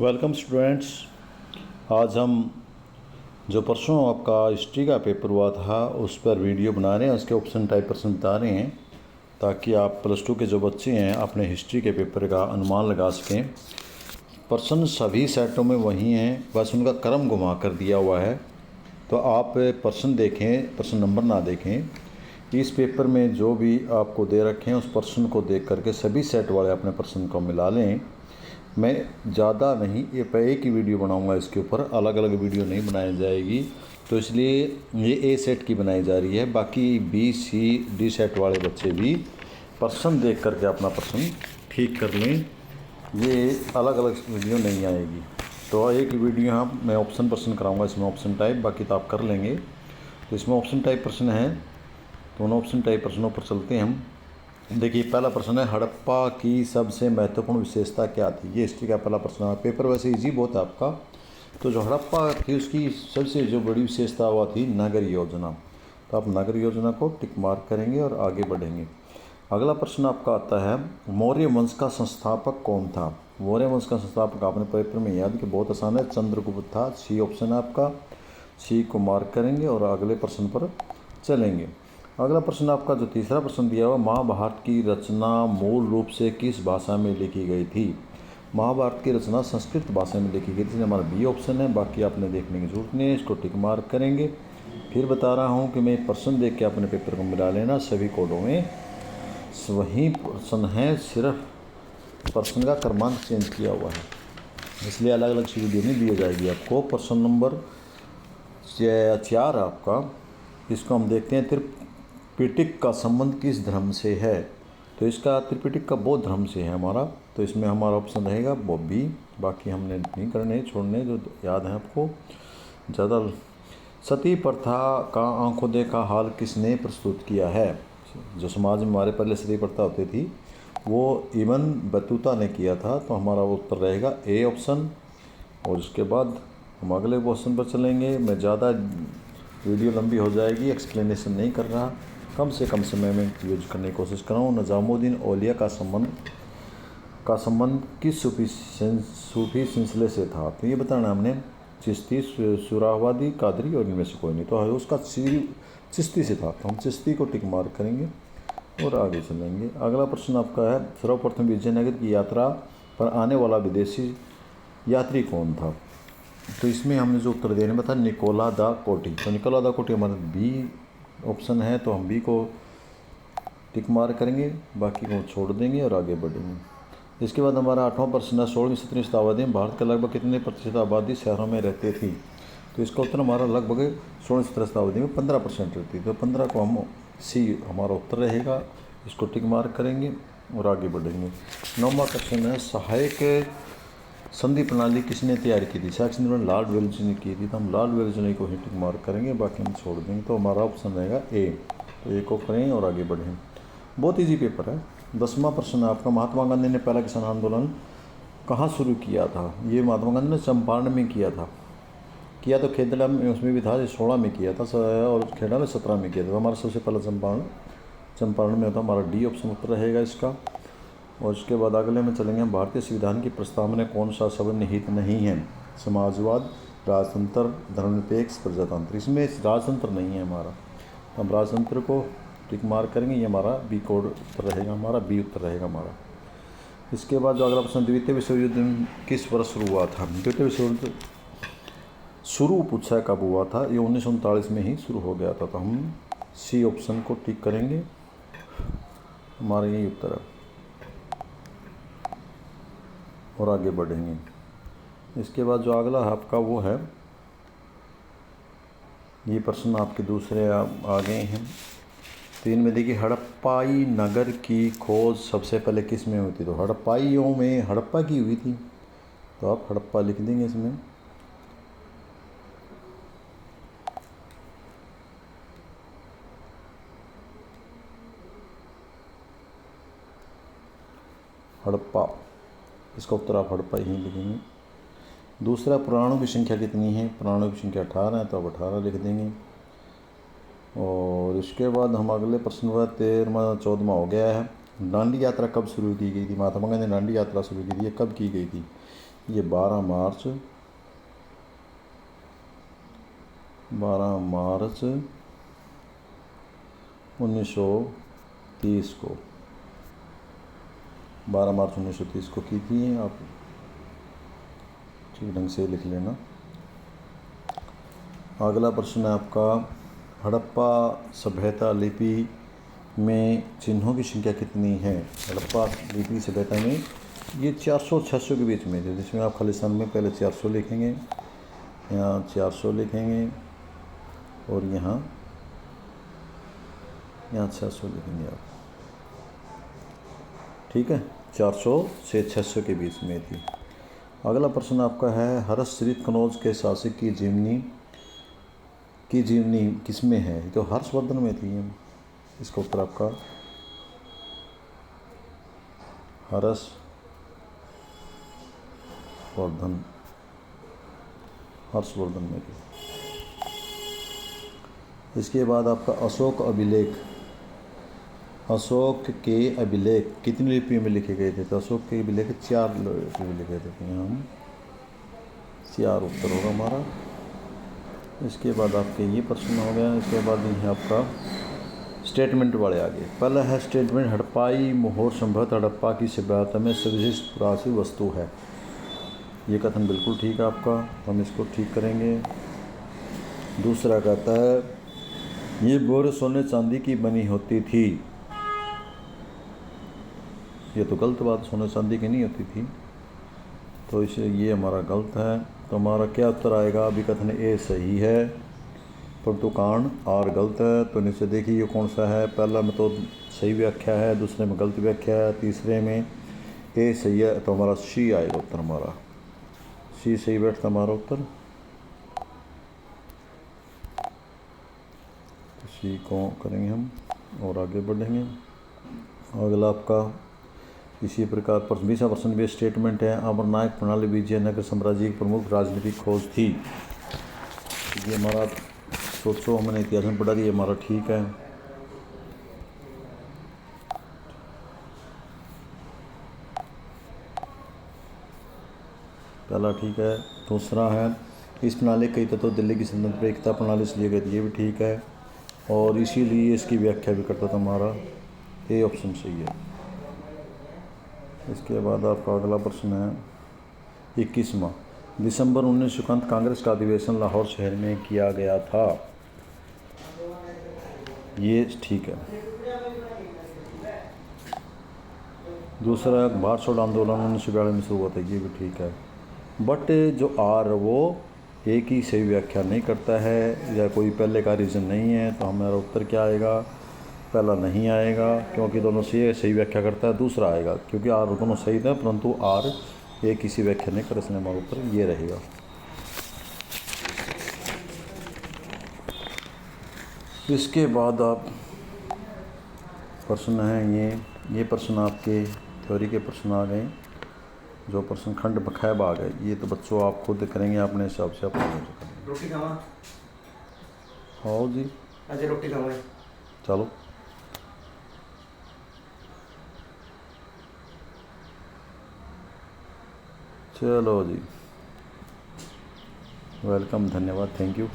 Welcome students. आज हम जो परसों आपका हिस्ट्री का पेपर हुआ था उस पर वीडियो बना रहे हैं, उसके ऑप्शन टाइप प्रश्न बता रहे हैं ताकि आप +2 के जो बच्चे हैं अपने हिस्ट्री के पेपर का अनुमान लगा सकें। प्रश्न सभी सेटों में वही हैं, बस उनका क्रम घुमा कर दिया हुआ है। तो आप प्रश्न देखें, प्रश्न नंबर ना देखें। इस पेपर में जो भी आपको दे रखे हैं उस प्रश्न को देख करके सभी सेट वाले अपने प्रश्न को मिला लें। मैं ज़्यादा नहीं, ये एक ही वीडियो बनाऊंगा, इसके ऊपर अलग अलग वीडियो नहीं बनाई जाएगी, तो इसलिए ये ए सेट की बनाई जा रही है। बाकी बी सी डी सेट वाले बच्चे भी प्रश्न देख करके अपना प्रश्न ठीक कर लें, ये अलग अलग वीडियो नहीं आएगी। तो एक वीडियो यहाँ मैं ऑप्शन प्रश्न कराऊंगा, इसमें ऑप्शन टाइप, बाकी तो आप कर लेंगे। तो इसमें ऑप्शन टाइप प्रश्न है, दोनों ऑप्शन टाइप प्रश्नों पर चलते हैं हम। देखिए पहला प्रश्न है, हड़प्पा की सबसे महत्वपूर्ण विशेषता क्या थी। ये हिस्ट्री का पहला प्रश्न है। पेपर वैसे इजी बहुत है आपका। तो जो हड़प्पा थी उसकी सबसे जो बड़ी विशेषता हुआ थी नगर योजना। तो आप नगर योजना को टिक मार्क करेंगे और आगे बढ़ेंगे। अगला प्रश्न आपका आता है, मौर्य वंश का संस्थापक कौन था। मौर्य वंश का संस्थापक आपने पेपर में याद कि बहुत आसान है, चंद्रगुप्त था। सी ऑप्शन है आपका, सी को मार्क करेंगे और अगले प्रश्न पर चलेंगे। अगला प्रश्न आपका जो तीसरा प्रश्न दिया हुआ, महाभारत की रचना मूल रूप से किस भाषा में लिखी गई थी। महाभारत की रचना संस्कृत भाषा में लिखी गई थी, हमारा बी ऑप्शन है। बाकी आपने देखने की जरूरत नहीं है, इसको टिक मार्क करेंगे। फिर बता रहा हूँ कि मैं प्रश्न देख के अपने पेपर को मिला लेना, सभी कोडों में वही प्रश्न है, सिर्फ प्रश्न का क्रमांक चेंज किया हुआ है, इसलिए अलग अलग सी वीडियो नहीं दी जाएगी आपको। प्रश्न नंबर 4 आपका, इसको हम देखते हैं, त्रिपिटक का संबंध किस धर्म से है। तो इसका त्रिपिटक का बौद्ध धर्म से है हमारा, तो इसमें हमारा ऑप्शन रहेगा वो बी। बाकी हमने नहीं करने, छोड़ने, जो याद है आपको ज़्यादा। सती प्रथा का आंखों देखा हाल किसने प्रस्तुत किया है। जो समाज में हमारे पहले सती प्रथा होती थी वो इबन बतूता ने किया था, तो हमारा उत्तर रहेगा ए ऑप्शन। और उसके बाद हम अगले क्वेश्चन पर चलेंगे। मैं ज़्यादा वीडियो लंबी हो जाएगी, एक्सप्लेनेशन नहीं कर रहा, कम से कम समय में यूज करने की कोशिश कर रहा हूँ। निज़ामुद्दीन औलिया का संबंध किस सूफी सिलसिले से था। तो ये बताना हमने, चिश्ती, सुरावादी, कादरी और इनमें से कोई नहीं। तो उसका चिश्ती से था, तो हम चिश्ती को टिक मार्क करेंगे और आगे चलेंगे। अगला प्रश्न आपका है, सर्वप्रथम विजयनगर की यात्रा पर आने वाला विदेशी यात्री कौन था। तो इसमें हमने जो उत्तर देने में था निकोला दा कोटी। तो निकोला दा कोटी हमारा बी ऑप्शन है, तो हम बी को टिक मार्क करेंगे, बाकी को छोड़ देंगे और आगे बढ़ेंगे। इसके बाद हमारा 8वां प्रश्न है, 16वीं-17वीं शताब्दी में भारत के लगभग कितने प्रतिशत आबादी शहरों में रहते थी। तो इसका उत्तर हमारा लगभग 16वीं-17वीं शताब्दी में 15% रहती। तो 15 को हम सी हमारा उत्तर रहेगा, इसको टिक मार्क करेंगे और आगे बढ़ेंगे। 9वां क्वेश्चन है, सहायक संधि प्रणाली किसने तैयार की थी। सहायक संधि प्रणाली लॉर्ड वेल्स ने की थी, तो हम लॉर्ड वेल्स को ही टिक मार्क करेंगे, बाकी हम छोड़ देंगे। तो हमारा ऑप्शन रहेगा ए, तो ए को करें और आगे बढ़ें। बहुत इजी पेपर है। 10वां प्रश्न आपका, महात्मा गांधी ने पहला किसान आंदोलन कहाँ शुरू किया था। ये महात्मा गांधी ने चंपारण में किया तो खेतड़ा में उसमें भी था, 16 में किया था, और खेड़ा में 17 में किया था। तो हमारा सबसे पहला चंपारण में होता, हमारा डी ऑप्शन उत्तर रहेगा इसका। और उसके बाद अगले में चलेंगे, भारतीय संविधान की प्रस्तावना में कौन सा शब्द निहित नहीं है। समाजवाद, राजतंत्र, धर्मनिरपेक्ष, प्रजातंत्र। इसमें राजतंत्र नहीं है हमारा, तो हम राजतंत्र को टिक मार्क करेंगे, ये हमारा बी कोड उत्तर रहेगा, हमारा बी उत्तर रहेगा हमारा। इसके बाद जो अगला प्रश्न, द्वितीय विश्व युद्ध किस वर्ष शुरू हुआ था। द्वितीय विश्व युद्ध शुरू पूछा है कब हुआ था, ये 1939 में ही शुरू हो गया था, तो हम सी ऑप्शन को टिक करेंगे, हमारा यही उत्तर है और आगे बढ़ेंगे। इसके बाद जो अगला है आपका वो है, ये प्रश्न आपके दूसरे आ गए हैं। 3 में देखिए, हड़प्पाई नगर की खोज सबसे पहले किस में हुई थी। तो हड़प्पाइयों में हड़प्पा की हुई थी, तो आप हड़प्पा लिख देंगे इसमें। हड़प्पा, इसका उत्तर आप हड़प्पा ही लिखेंगे। दूसरा, पुराणों की संख्या कितनी है। पुराणों की संख्या 18 है, तो आप 18 लिख देंगे। और इसके बाद हम अगले प्रश्न पर 13वां 14वां हो गया है, दांडी यात्रा कब शुरू की गई थी। महात्मा गांधी ने दांडी यात्रा शुरू की थी, ये कब की गई थी। ये 12 मार्च 1930 को 12 मार्च 1930 को की थी। आप ठीक ढंग से लिख लेना। अगला प्रश्न है आपका, हड़प्पा सभ्यता लिपि में चिन्हों की संख्या कितनी है? हड़प्पा लिपि सभ्यता में ये 400-600 के बीच में थे, जिसमें आप खालिस्तान में पहले 400 लिखेंगे, यहाँ 400 लिखेंगे और यहाँ 600 लिखेंगे आप। ठीक है, 400 से 600 के बीच में थी। अगला प्रश्न आपका है, हर्षश्री कनौज के शासक की जीवनी किसमें है? तो हर्षवर्धन में थी। इसका उत्तर आपका हर्षवर्धन में थी। इसके बाद आपका अशोक के अभिलेख कितनी लिपि में लिखे गए थे? तो अशोक के अभिलेख 4 लिपि में लिखे थे। यहाँ हम 4 उत्तर होगा हमारा। इसके बाद आपके ये प्रश्न हो गया। इसके बाद ये आपका स्टेटमेंट वाले आगे। पहला है स्टेटमेंट, हड़प्पाई मोहर संभवतः हड़प्पा की सभ्यता में सर्वश्रेष्ठ पुरातत्व वस्तु है। ये कथन बिल्कुल ठीक है आपका, तो हम इसको ठीक करेंगे। दूसरा कहता है, ये बोर सोने चांदी की बनी होती थी। ये तो गलत बात, सोने चांदी की नहीं होती थी, तो इसे ये हमारा गलत है। तो हमारा क्या उत्तर आएगा? अभी कथन ए सही है परंतु कारण आर गलत है। तो नीचे देखिए ये कौन सा है। पहला में तो सही व्याख्या है, दूसरे में गलत व्याख्या है, तीसरे में ए सही है। तो हमारा सी आएगा उत्तर, हमारा सी सही बैठता हमारा उत्तर। तो सी को करेंगे हम और आगे बढ़ेंगे। अगला आपका इसी प्रकार 20वां प्रश्न भी स्टेटमेंट है, अमरनायक प्रणाली विजयनगर साम्राज्य की प्रमुख राजनीतिक खोज थी। ये हमारा सोचो, हमने इतिहास में पढ़ा, ये हमारा ठीक है। पहला ठीक है। दूसरा है, इस प्रणाली कई तत्व दिल्ली की स्वतंत्र एकता प्रणाली से लिए गए थे। ये भी ठीक है और इसीलिए इसकी व्याख्या भी करता था। हमारा ए ऑप्शन सही है। इसके बाद आपका अगला प्रश्न है 21वां, दिसंबर 1951 कांग्रेस का अधिवेशन लाहौर शहर में किया गया था। ये ठीक है। दूसरा, भारत छोड़ो आंदोलन 1942 में शुरू हुआ था। ये भी ठीक है। बट जो आर वो एक ही सही व्याख्या नहीं करता है या कोई पहले का रीज़न नहीं है। तो हमारा उत्तर क्या आएगा? पहला नहीं आएगा क्योंकि दोनों से सही व्याख्या करता है। दूसरा आएगा क्योंकि आर दोनों सही था परंतु आर एक किसी व्याख्या नहीं कर, इसलिए हमारा उत्तर ये रहेगा। इसके बाद आप प्रश्न हैं ये प्रश्न आपके थ्योरी के प्रश्न आ गए। जो प्रश्न खंड बखैब आ गए, ये तो बच्चों आप खुद करेंगे अपने हिसाब से। अपने रोटी खावा? हाँ जी, आज रोटी खावा। चलो चलो जी, वेलकम, धन्यवाद, थैंक यू।